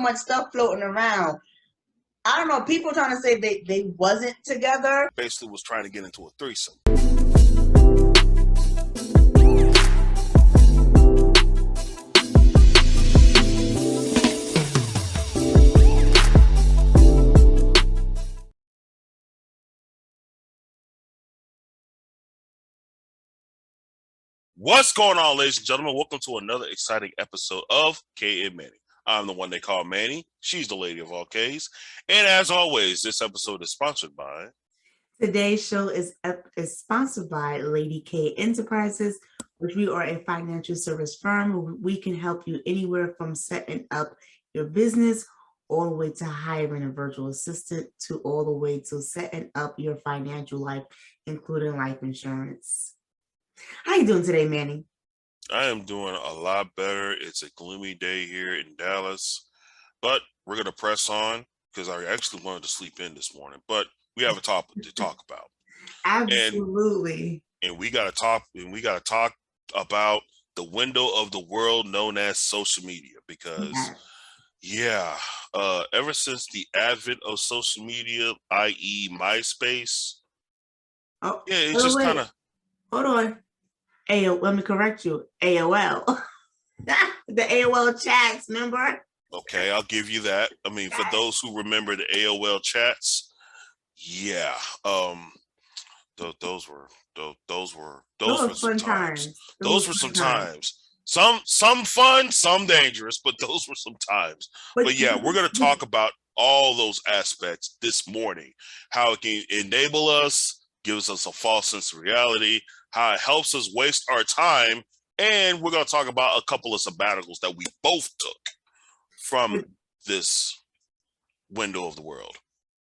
much stuff floating around. I don't know. People trying to say they wasn't together. Basically was trying to get into a threesome. What's going on, ladies and gentlemen? Welcome to another exciting episode of K and Manny. I'm the one they call Manny. She's the lady of all K's. And as always, this episode is sponsored by... Today's show is sponsored by Lady K Enterprises, which we are a financial service firm. We can help you anywhere from setting up your business all the way to hiring a virtual assistant to all the way to setting up your financial life, including life insurance. How you doing today, Manny? I am doing a lot better. It's a gloomy day here in Dallas, but we're going to press on because I actually wanted to sleep in this morning, but we have a topic to talk about. Absolutely. And we got to talk about the window of the world known as social media because ever since the advent of social media, i.e. MySpace, it's just kind of... Hold on. Let me correct you. AOL. The AOL chats, remember? Okay, I'll give you that. I mean, for those who remember the AOL chats, those were some times. Those were some times. Some fun, some dangerous, but those were some times. But yeah, we're going to talk about all those aspects this morning. How it can enable us, gives us a false sense of reality, how it helps us waste our time, and we're going to talk about a couple of sabbaticals that we both took from this window of the world.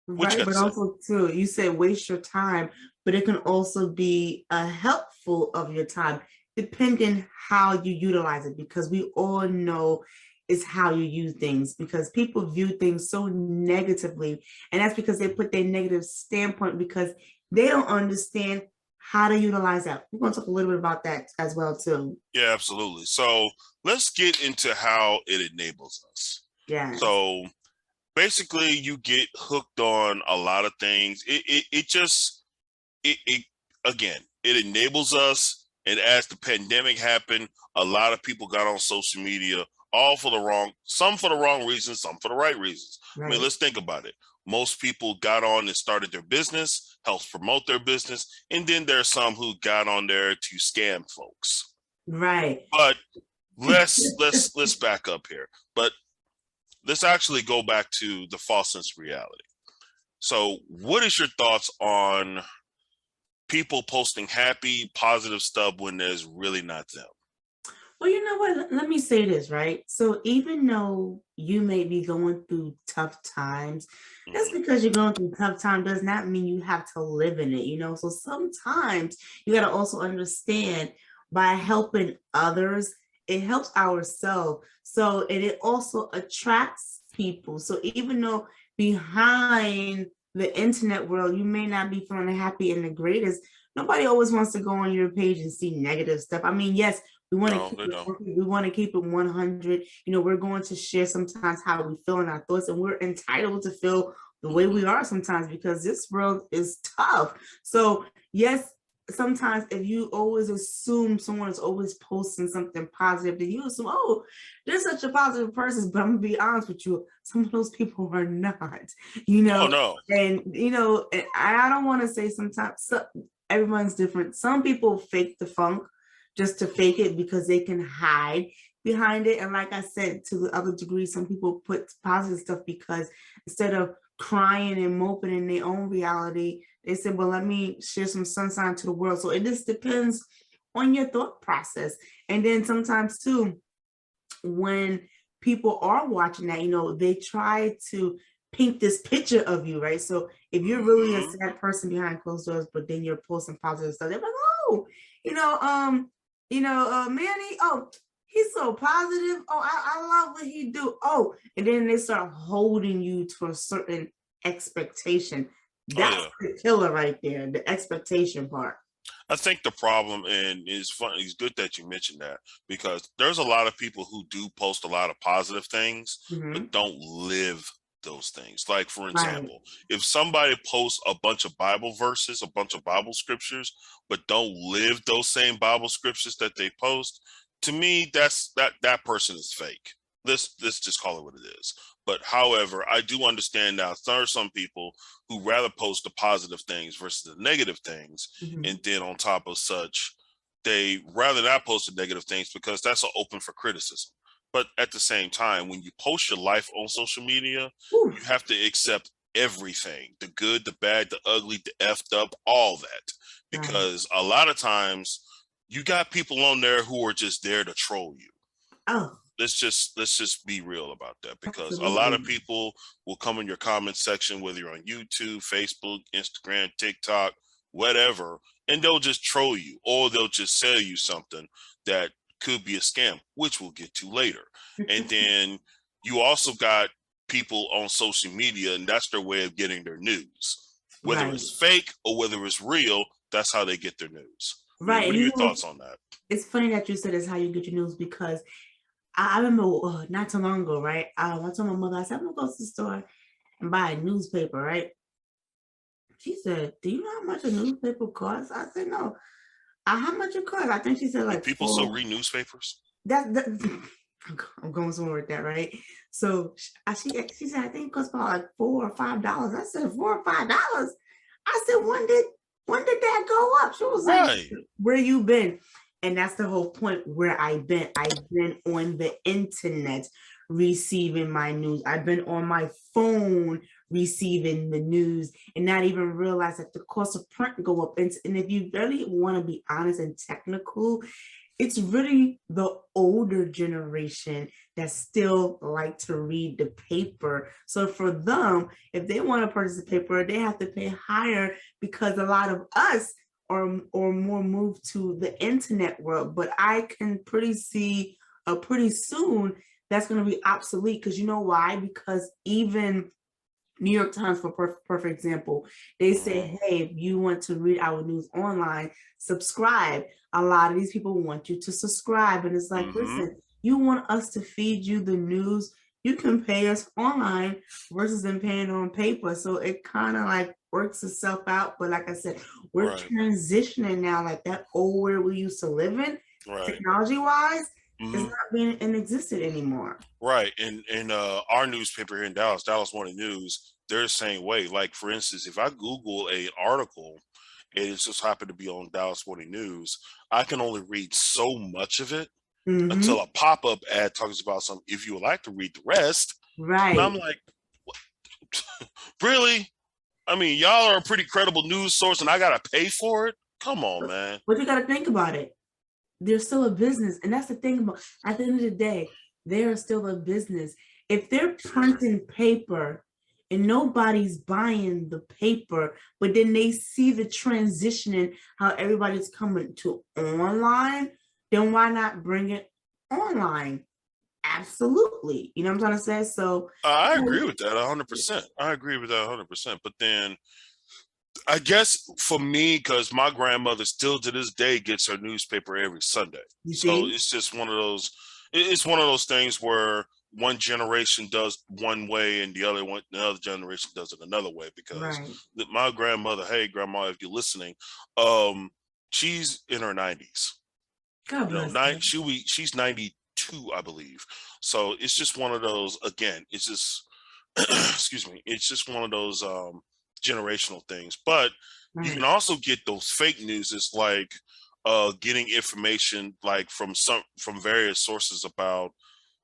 Right, but also too, you said waste your time, but it can also be helpful of your time, depending how you utilize it, because we all know is how you use things, because people view things so negatively, and that's because they put their negative standpoint because they don't understand how to utilize that. We're going to talk a little bit about that as well too. Yeah, absolutely. So let's get into how it enables us. Yeah. So basically, you get hooked on a lot of things. It enables us. And as the pandemic happened, a lot of people got on social media, some for the wrong reasons, some for the right reasons. Right. I mean, let's think about it. Most people got on and started their business, helped promote their business, and then there's some who got on there to scam folks. Right. But let's back up here. But let's actually go back to the false sense of reality. So what is your thoughts on people posting happy, positive stuff when there's really not them? Well, you know what? Let me say this, right? So even though you may be going through tough times, just because you're going through tough time does not mean you have to live in it, you know? So sometimes you got to also understand by helping others, it helps ourselves. So it also attracts people. So even though behind the internet world, you may not be feeling happy and the greatest, nobody always wants to go on your page and see negative stuff. I mean, yes, we want to keep it 100. You know, we're going to share sometimes how we feel in our thoughts, and we're entitled to feel the way we are sometimes because this world is tough. So yes, sometimes if you always assume someone is always posting something positive, then you assume, oh, they're such a positive person. But I'm gonna be honest with you, some of those people are not, you know. Oh, no. And you know, and I don't want to say sometimes everyone's different. Some people fake the funk just to fake it because they can hide behind it. And like I said, to the other degree, some people put positive stuff because instead of crying and moping in their own reality, they said, well, let me share some sunshine to the world. So it just depends on your thought process. And then sometimes too, when people are watching that, you know, they try to paint this picture of you, right? So if you're really a sad person behind closed doors, but then you're posting positive stuff, they're like, oh, Manny, oh, he's so positive. Oh, I love what he do. Oh, and then they start holding you to a certain expectation. That's the killer right there, the expectation part. I think the problem, and it's funny, it's good that you mentioned that, because there's a lot of people who do post a lot of positive things, but don't live those things. Like, for example, if somebody posts a bunch of Bible verses, a bunch of Bible scriptures, but don't live those same Bible scriptures that they post, to me, that person is fake. Let's just call it what it is. But however, I do understand now there are some people who rather post the positive things versus the negative things. And then on top of such, they rather not post the negative things because that's open for criticism. But at the same time, when you post your life on social media, you have to accept everything, the good, the bad, the ugly, the effed up, all that. Because a lot of times you got people on there who are just there to troll you. Oh. Let's just be real about that, because a lot of people will come in your comment section, whether you're on YouTube, Facebook, Instagram, TikTok, whatever, and they'll just troll you, or they'll just sell you something that could be a scam, which we'll get to later. And then you also got people on social media, and that's their way of getting their news, whether it's fake or whether it's real. That's how they get their news. What are your thoughts on that? It's funny that you said it's how you get your news, because I remember not too long ago, right? I told my mother, I said, I'm gonna go to the store and buy a newspaper, right? She said, do you know how much a newspaper costs? I said, no. How much it costs? I think she said like people still read newspapers. I'm going somewhere with that, right? So she said, I think it costs about like $4 or $5. I said, $4 or $5. I said, when did that go up? She was like, where you been? And that's the whole point, where I've been on the internet receiving my news. I've been on my phone receiving the news, and not even realize that the cost of print go up. And if you really want to be honest and technical, it's really the older generation that still like to read the paper. So for them, if they want to purchase the paper, they have to pay higher, because a lot of us or more moved to the internet world. But I can pretty soon that's going to be obsolete, because you know why? Because even New York Times, for perfect example, they say, hey, if you want to read our news online, subscribe. A lot of these people want you to subscribe. And it's like, listen, you want us to feed you the news, you can pay us online versus them paying on paper. So it kind of like works itself out. But like I said, we're transitioning now, like that old where we used to live in, technology wise, is not being in existence anymore. Right. And our newspaper here in Dallas Morning News, they're the same way. Like, for instance, if I Google an article and it just happened to be on Dallas Morning News, I can only read so much of it until a pop-up ad talks about something. If you would like to read the rest, and I'm like, really? I mean, y'all are a pretty credible news source, and I gotta pay for it? Come on, man. But you gotta think about it. They're still a business, and that's the thing about. At the end of the day, they are still a business. If they're printing paper and nobody's buying the paper, but then they see the transitioning, how everybody's coming to online, then why not bring it online? Absolutely. You know what I'm trying to say? So I agree with that 100%. I agree with that 100%. But then I guess for me, because my grandmother still to this day gets her newspaper every Sunday. So it's just one of those, it's one of those things where one generation does one way and the other generation does it another way. Because my grandmother, hey grandma, if you're listening, she's in her 90s. God bless she's 92, I believe. So it's just one of those, again, it's just excuse me, it's just one of those generational things. But you can also get those fake news. It's like getting information like from various sources about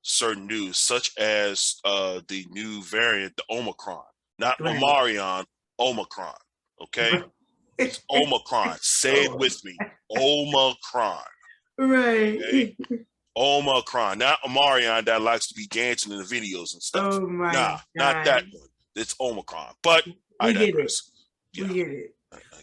certain news, such as the new variant, the Omicron, not Omarion, Omicron. Okay, it's Omicron. Say it with me, Omicron. Okay? Omicron, not Omarion that likes to be dancing in the videos and stuff. Oh my God. Not that one. It's Omicron. But I digress. We get it.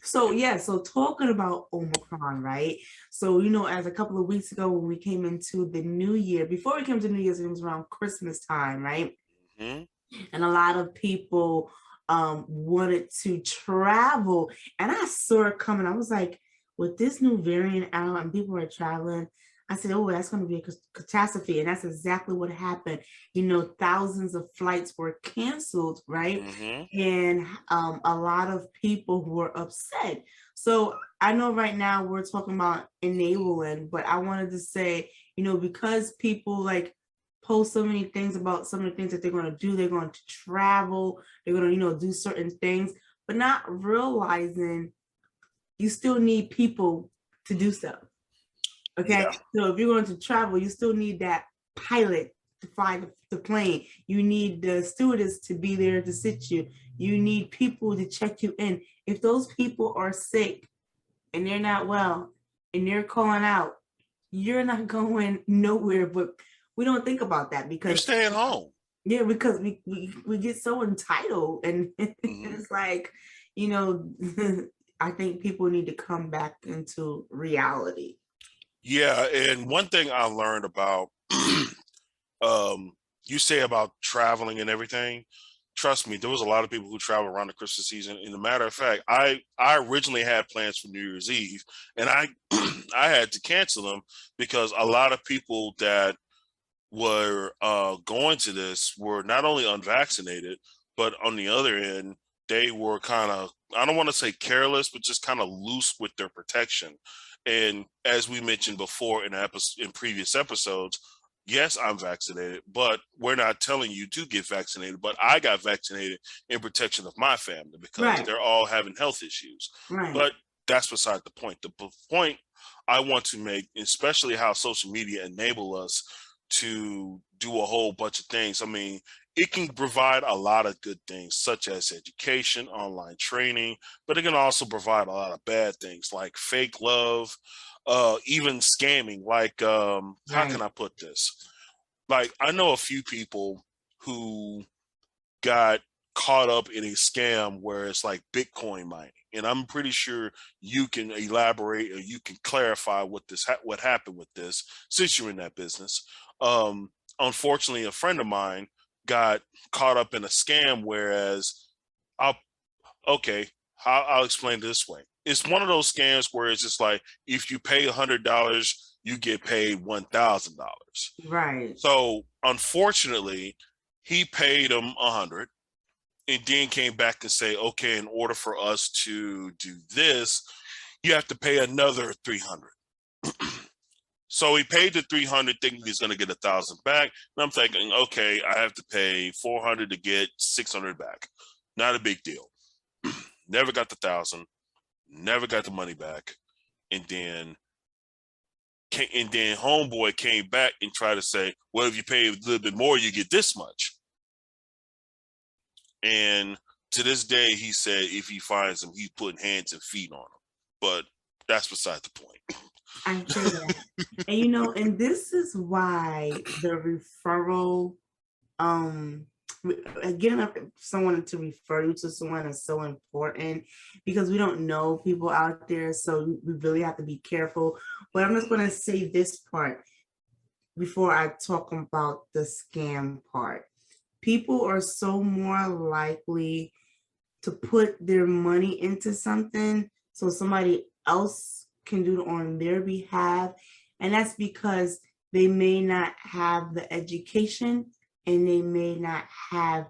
So yeah, so talking about Omicron, right? So as a couple of weeks ago when we came into the new year, before we came to New Year's, it was around Christmas time, right? And a lot of people wanted to travel, and I saw it coming. I was like, with this new variant out and people are traveling, I said, oh, that's going to be a catastrophe. And that's exactly what happened. Thousands of flights were canceled, right? Mm-hmm. And a lot of people were upset. So I know right now we're talking about enabling, but I wanted to say, because people like post so many things about some of the things that they're going to do, they're going to travel, they're going to, do certain things, but not realizing you still need people to do stuff. Okay. Yeah. So if you're going to travel, you still need that pilot to fly the plane. You need the stewardess to be there to sit you. You need people to check you in. If those people are sick and they're not well and they're calling out, you're not going nowhere. But we don't think about that You're because staying home. yeah, because we get so entitled and it's like, I think people need to come back into reality. Yeah, and one thing I learned about you say about traveling and everything. Trust me, there was a lot of people who travel around the Christmas season. And a matter of fact, I originally had plans for New Year's Eve, and I I had to cancel them because a lot of people that were going to this were not only unvaccinated, but on the other end, they were kind of, I don't want to say careless, but just kind of loose with their protection. And as we mentioned before in previous episodes, yes, I'm vaccinated, but we're not telling you to get vaccinated. But I got vaccinated in protection of my family because Right. they're all having health issues. Right. But that's beside the point. The point I want to make, especially how social media enable us to do a whole bunch of things. I mean, it can provide a lot of good things, such as education, online training, but it can also provide a lot of bad things like fake love, even scamming. Like, how can Right. I put this? Like, I know a few people who got caught up in a scam where it's like Bitcoin mining, and I'm pretty sure you can elaborate or you can clarify what happened with this since you're in that business. Unfortunately, a friend of mine got caught up in a scam, whereas I'll okay, I'll explain it this way. It's one of those scams where it's just like if you pay $100, you get paid $1,000. Right. So unfortunately, he paid him 100 and then came back and say, okay, in order for us to do this, you have to pay another 300. So he paid the 300 thinking he's going to get 1,000 back. And I'm thinking, okay, I have to pay 400 to get 600 back. Not a big deal. Never got the 1,000, never got the money back. And then homeboy came back and tried to say, well, if you pay a little bit more, you get this much. And to this day, he said if he finds him, he's putting hands and feet on him. But that's beside the point. I feel that. And and this is why the referral, getting someone to refer you to someone is so important because we don't know people out there. So we really have to be careful. But I'm just going to say this part before I talk about the scam part. People are so more likely to put their money into something so somebody else can do it on their behalf. And that's because they may not have the education and they may not have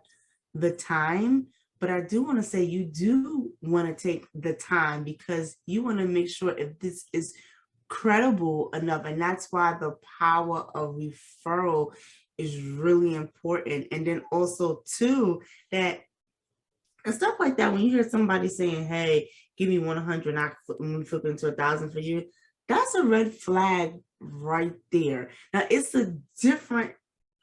the time. But I do want to say you do want to take the time because you want to make sure if this is credible enough. And that's why the power of referral is really important. And then also too, that and stuff like that, when you hear somebody saying, hey, give me 100, I can flip into 1,000 for you, that's a red flag right there. Now it's a different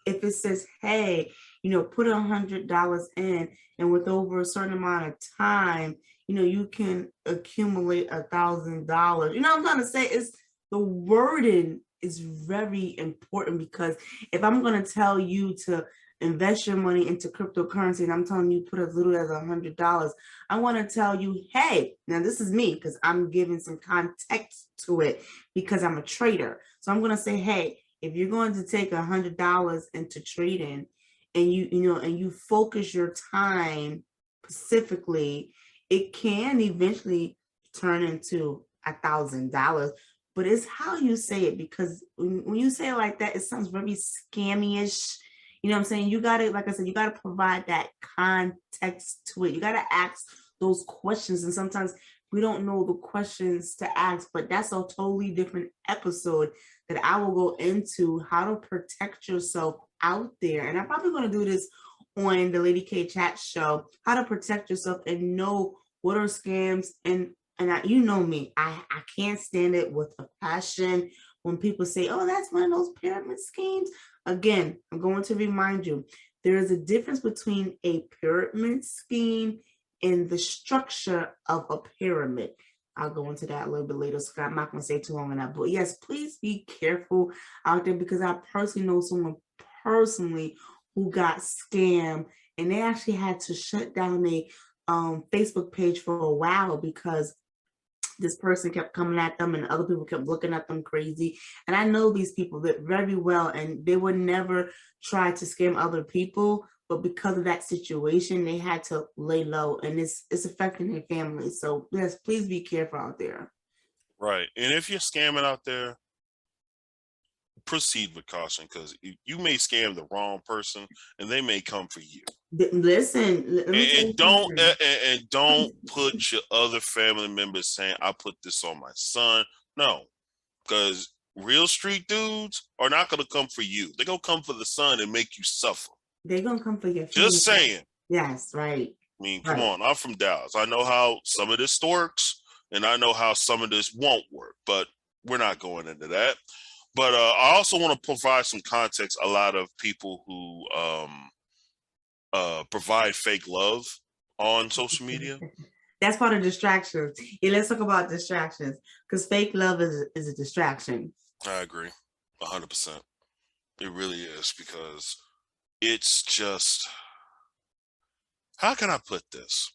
if it says, hey, put $100 in, and with over a certain amount of time, you can accumulate $1,000. You know what I'm trying to say? Is the wording is very important because if I'm going to tell you to invest your money into cryptocurrency and I'm telling you put as little as $100, I want to tell you, hey, now this is me because I'm giving some context to it because I'm a trader. So I'm going to say, hey, if you're going to take $100 into trading and you focus your time specifically, it can eventually turn into $1,000, but it's how you say it, because when you say it like that, it sounds very scammy-ish. You know what I'm saying? You gotta, like I said, you gotta provide that context to it. You gotta ask those questions, and sometimes we don't know the questions to ask, but that's a totally different episode that I will go into, how to protect yourself out there. And I'm probably going to do this on the Lady K Chat show, how to protect yourself and know what are scams. And I, you know me, I can't stand it with a passion when people say, oh, that's one of those pyramid schemes. Again, I'm going to remind you, there is a difference between a pyramid scheme and the structure of a pyramid. I'll go into that a little bit later, so I'm not going to say too long on that. But yes, please be careful out there, because I personally know someone personally who got scammed, and they actually had to shut down a Facebook page for a while because this person kept coming at them and other people kept looking at them crazy. And I know these people very well, and they would never try to scam other people, but because of that situation, they had to lay low, and it's affecting their family. So yes, please be careful out there. Right. And if you're scamming out there, proceed with caution, because you may scam the wrong person and they may come for you. Listen, let me tell you something. And don't put your other family members saying, I put this on my son. No, because real street dudes are not going to come for you. They're going to come for the son and make you suffer. They're going to come for your family. Just saying. Yes, right. I mean, come on. I'm from Dallas. I know how some of this works, and I know how some of this won't work, but we're not going into that. But I also want to provide some context. A lot of people who provide fake love on social media. That's part of distractions. Yeah, let's talk about distractions, because fake love is a distraction. I agree, 100%. It really is, because it's just, how can I put this?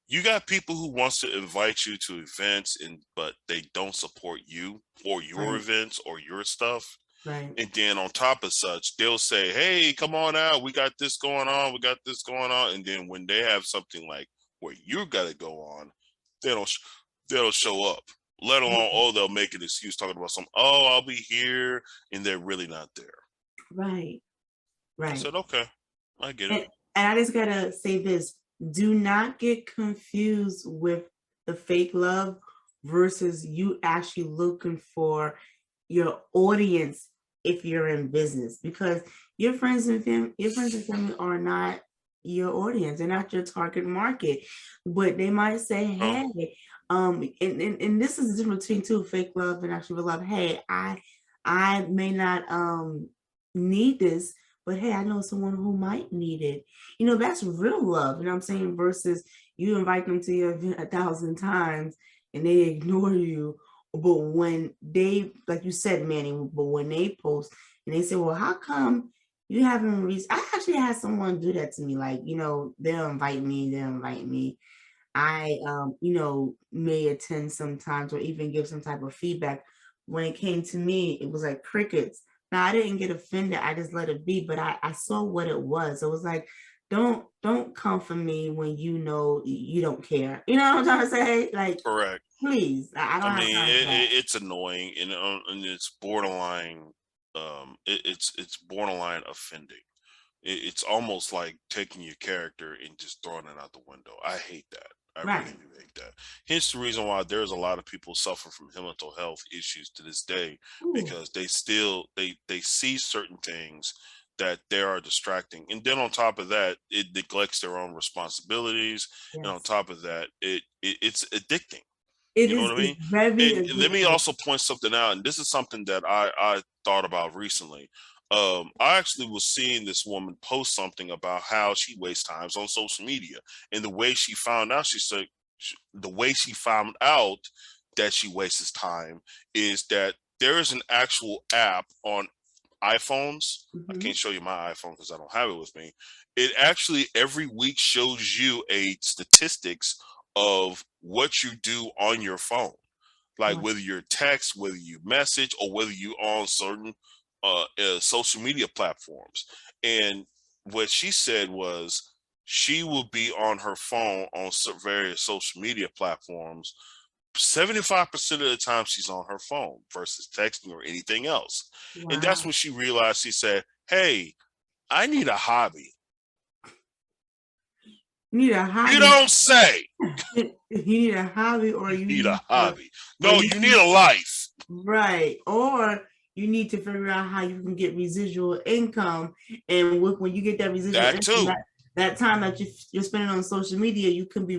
You got people who wants to invite you to events, but they don't support you or your events or your stuff. Right. And then on top of such, they'll say, hey, come on out. We got this going on. We got this going on. And then when they have something like where you got to go on, they'll show up. Let alone, oh, they'll make an excuse talking about something. Oh, I'll be here. And they're really not there. Right. Right. I said, okay, I get it. And I just got to say this. Do not get confused with the fake love versus you actually looking for your audience if you're in business, because your friends and family are not your audience. They're not your target market, but they might say, hey, and this is the difference between too, fake love and actual love. Hey, I may not need this, but hey, I know someone who might need it. You know, that's real love, you know what I'm saying? Versus you invite them to your event 1,000 times and they ignore you. But when they, like you said, Manny, but when they post and they say, well, how come you haven't reached? I actually had someone do that to me. Like, you know, they'll invite me. I, you know, may attend sometimes or even give some type of feedback. When it came to me, it was like crickets. Now I didn't get offended. I just let it be, but I saw what it was. It was like, don't come for me when you know you don't care. You know what I'm trying to say? Like, correct. Please, I don't have time for that. It's annoying, and it's borderline. It's borderline offending. It's almost like taking your character and just throwing it out the window. I hate that. I really do hate that. Hence the reason why there's a lot of people suffering from mental health issues to this day, because they still they see certain things that they are distracting, and then on top of that, it neglects their own responsibilities, and on top of that, it's addicting. You know what I mean? And let me also point something out, and this is something that I thought about recently. I actually was seeing this woman post something about how she wastes times on social media, and the way she found out, she said, the way she found out that she wastes time is that there is an actual app on iPhones. I can't show you my iPhone because I don't have it with me. It actually every week shows you a statistics of what you do on your phone, like whether you're text, whether you message, or whether you on certain social media platforms. And what she said was she will be on her phone on various social media platforms 75% of the time she's on her phone versus texting or anything else. Wow. And that's when she realized, she said, hey, I need a hobby. You need a hobby. You don't say. You need a hobby, or you need a hobby. No, you need a life. Right. Or you need to figure out how you can get residual income. And when you get that residual income, that time that you're spending on social media, you can be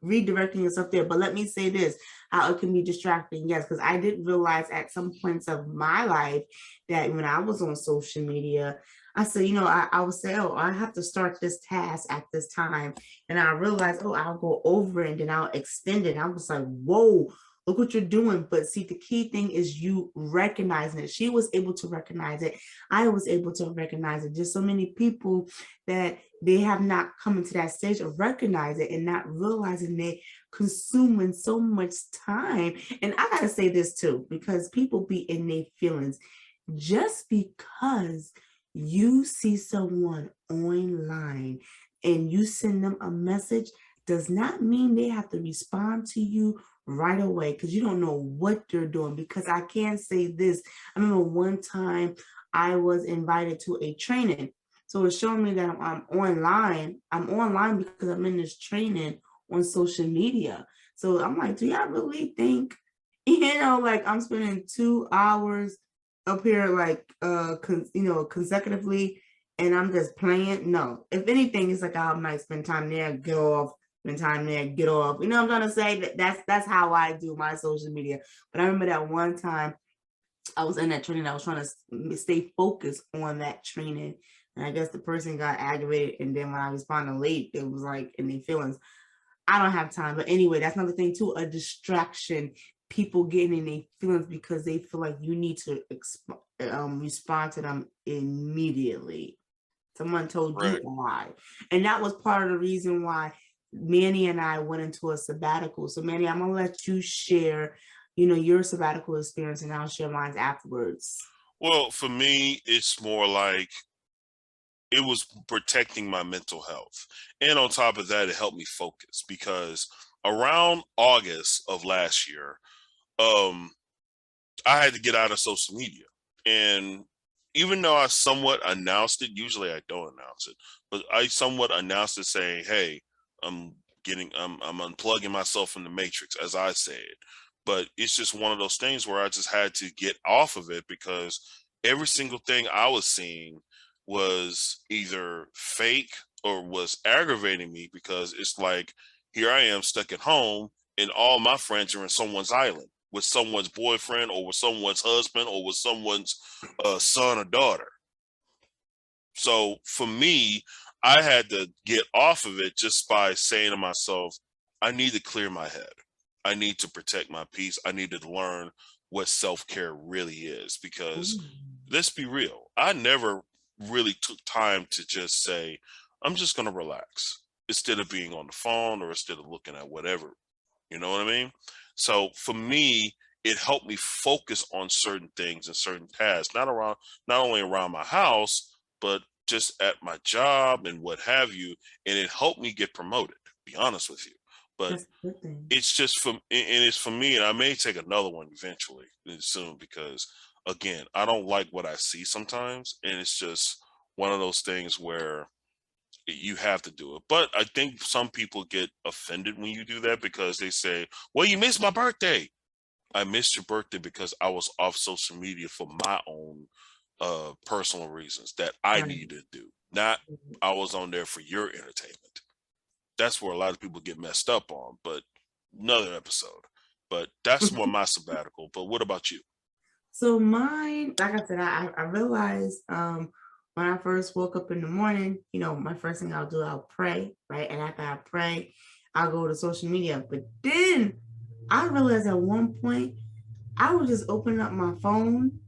redirecting yourself there. But let me say this, how it can be distracting. Yes, because I did realize at some points of my life that when I was on social media, I said, I would say, oh, I have to start this task at this time. And I realized, oh, I'll go over it and then I'll extend it. I was like, whoa, look what you're doing. But see, the key thing is you recognizing it. She was able to recognize it. I was able to recognize it. Just so many people that they have not come into that stage of recognize it and not realizing they're consuming so much time. And I gotta say this too, because people be in their feelings. Just because you see someone online and you send them a message does not mean they have to respond to you right away, because you don't know what they're doing. Because I can say this, I remember one time I was invited to a training. So it's showing me that I'm online. I'm online because I'm in this training on social media. So I'm like, do y'all really think, like I'm spending 2 hours up here, like, consecutively, and I'm just playing? No. If anything, it's like I might spend time there, get off, spend time there, get off. You know what I'm trying to say? That's how I do my social media. But I remember that one time I was in that training, I was trying to stay focused on that training. And I guess the person got aggravated. And then when I responded late, it was like in their feelings. I don't have time. But anyway, that's another thing too, a distraction. People getting in their feelings because they feel like you need to respond to them immediately. Someone told you why. And that was part of the reason why Manny and I went into a sabbatical. So Manny, I'm gonna let you share, your sabbatical experience, and I'll share mine afterwards. Well, for me, it's more like it was protecting my mental health. And on top of that, it helped me focus, because around August of last year, I had to get out of social media. And even though I somewhat announced it, usually I don't announce it, but I somewhat announced it saying, hey, I'm unplugging myself from the matrix, as I said. But it's just one of those things where I just had to get off of it, because every single thing I was seeing was either fake or was aggravating me, because it's like, here I am stuck at home and all my friends are in someone's island with someone's boyfriend or with someone's husband or with someone's son or daughter. So for me, I had to get off of it just by saying to myself, I need to clear my head. I need to protect my peace. I need to learn what self-care really is, because let's be real, I never really took time to just say, I'm just going to relax, instead of being on the phone or instead of looking at whatever. You know what I mean? So for me, it helped me focus on certain things and certain tasks, not only around my house, but just at my job and what have you. And it helped me get promoted, to be honest with you. But it's just it's for me, and I may take another one eventually soon, because again, I don't like what I see sometimes. And it's just one of those things where you have to do it. But I think some people get offended when you do that, because they say, well, you missed my birthday. I missed your birthday because I was off social media for my own personal reasons that I needed to do. Not I was on there for your entertainment. That's where a lot of people get messed up on, but another episode. But that's more my sabbatical. But what about you? So mine, like I said, I realized when I first woke up in the morning, my first thing I'll do, I'll pray, right? And after I pray, I'll go to social media. But then I realized at one point, I was just opening up my phone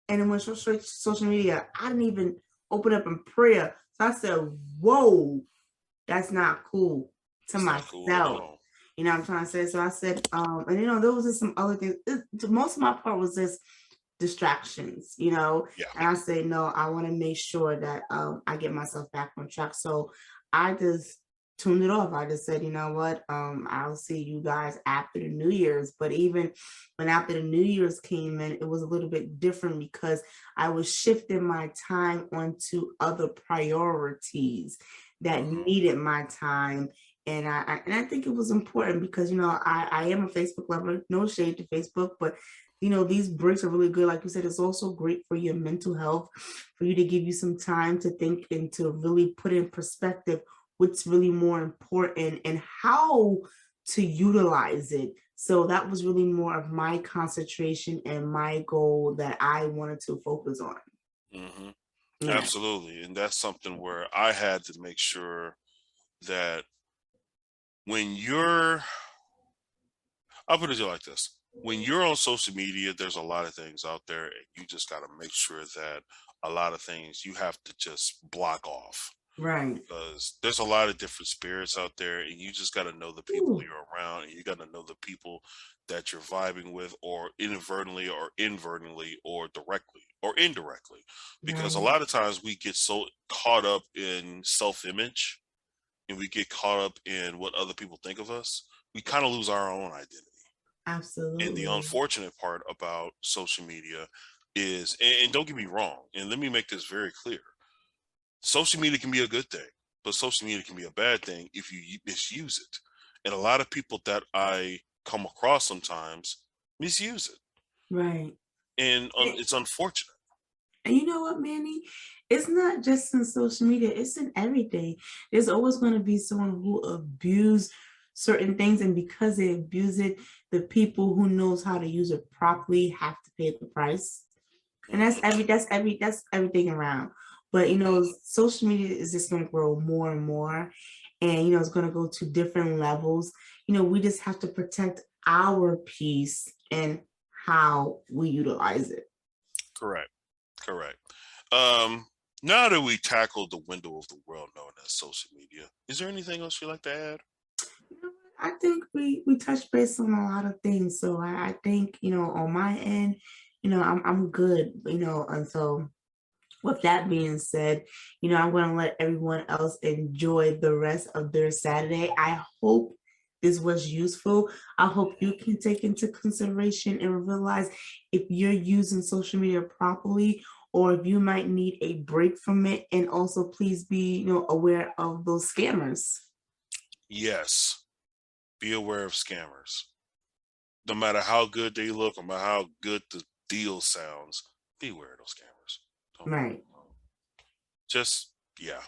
and it went straight to social media. I didn't even open up in prayer. So I said, whoa, that's not cool to myself. Cool. You know what I'm trying to say? So I said, and there was just some other things. Most of my part was just distractions, Yeah. And I say, no, I want to make sure that I get myself back on track. So I just tuned it off. I just said, you know what, I'll see you guys after the New Year's. But even when after the New Year's came in, it was a little bit different because I was shifting my time onto other priorities that needed my time. And I think it was important because, you know, I am a Facebook lover, no shade to Facebook, but you know, these breaks are really good. Like you said, it's also great for your mental health, for you to give you some time to think and to really put in perspective what's really more important and how to utilize it. So that was really more of my concentration and my goal that I wanted to focus on. Mm-hmm. Yeah. Absolutely. And that's something where I had to make sure that when I'll put it like this. When you're on social media, there's a lot of things out there, and you just got to make sure that a lot of things you have to just block off. Right. Because there's a lot of different spirits out there, and you just got to know the people you're around, and you got to know the people that you're vibing with, or inadvertently or inadvertently or directly or indirectly. Because a lot of times we get so caught up in self-image and we get caught up in what other people think of us, we kind of lose our own identity. Absolutely. And the unfortunate part about social media is, and don't get me wrong, and let me make this very clear, social media can be a good thing, but social media can be a bad thing if you misuse it. And a lot of people that I come across sometimes misuse it. Right. And it's unfortunate. And you know what, Manny? It's not just in social media, it's in everything. There's always going to be someone who abuse certain things, and because they abuse it, the people who knows how to use it properly have to pay the price. And that's everything around. But you know, social media is just going to grow more and more, and you know, it's going to go to different levels. You know, we just have to protect our peace and how we utilize it. Correct. Now that we tackled the window of the world known as social media, is there anything else you'd like to add? You know, I think we touched base on a lot of things. So I think, you know, on my end, you know, I'm good, you know, and so with that being said, you know, I'm going to let everyone else enjoy the rest of their Saturday. I hope this was useful. I hope you can take into consideration and realize if you're using social media properly or if you might need a break from it. And also please be, you know, aware of those scammers. Yes. Be aware of scammers. No matter how good they look, no matter how good the deal sounds, be aware of those scammers. Right. Just, yeah.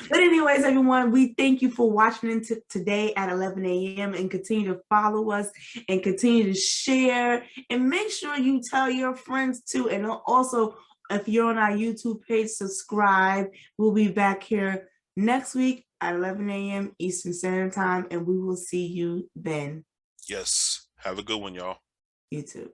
But anyways, everyone, we thank you for watching into today at 11 a.m. and continue to follow us and continue to share and make sure you tell your friends too. And also, if you're on our YouTube page, subscribe. We'll be back here next week at 11 a.m. Eastern Standard Time, and we will see you then. Yes. Have a good one, y'all. You too.